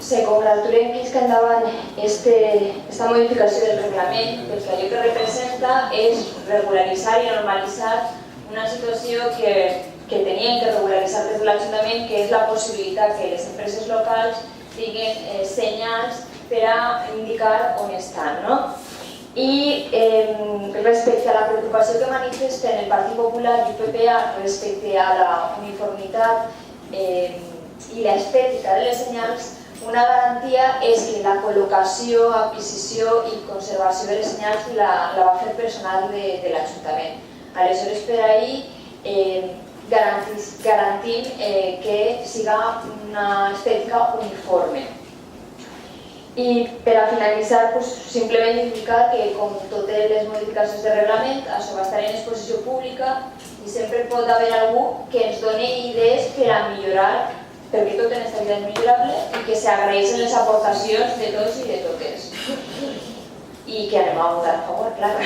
se congratulen que endavant esta modificació del reglament, perquè allò que representa és regularitzar i normalitzar una situació que tenien que regularitzar des de l'Ajuntament, que és la possibilitat que les empreses locals tinguin senyals per a indicar on estan. I respecte a la preocupació que manifesten el Partit Popular i el PPA respecte a la uniformitat i l'estètica de les senyals, una garantia és que la col·locació, adquisició i conservació de les senyals la va fer personal de l'Ajuntament. Aleshores, per ahir garantim que siga una estètica uniforme. I per a finalitzar, simplement indicar que, com totes les modificacions de reglament, això va estar en exposició pública i sempre pot haver algú que ens doni idees per a millorar, perquè tot en esta vida és millorable i que s'agraeixen les aportacions de tots i de totes. I que anem a votar a favor, clar.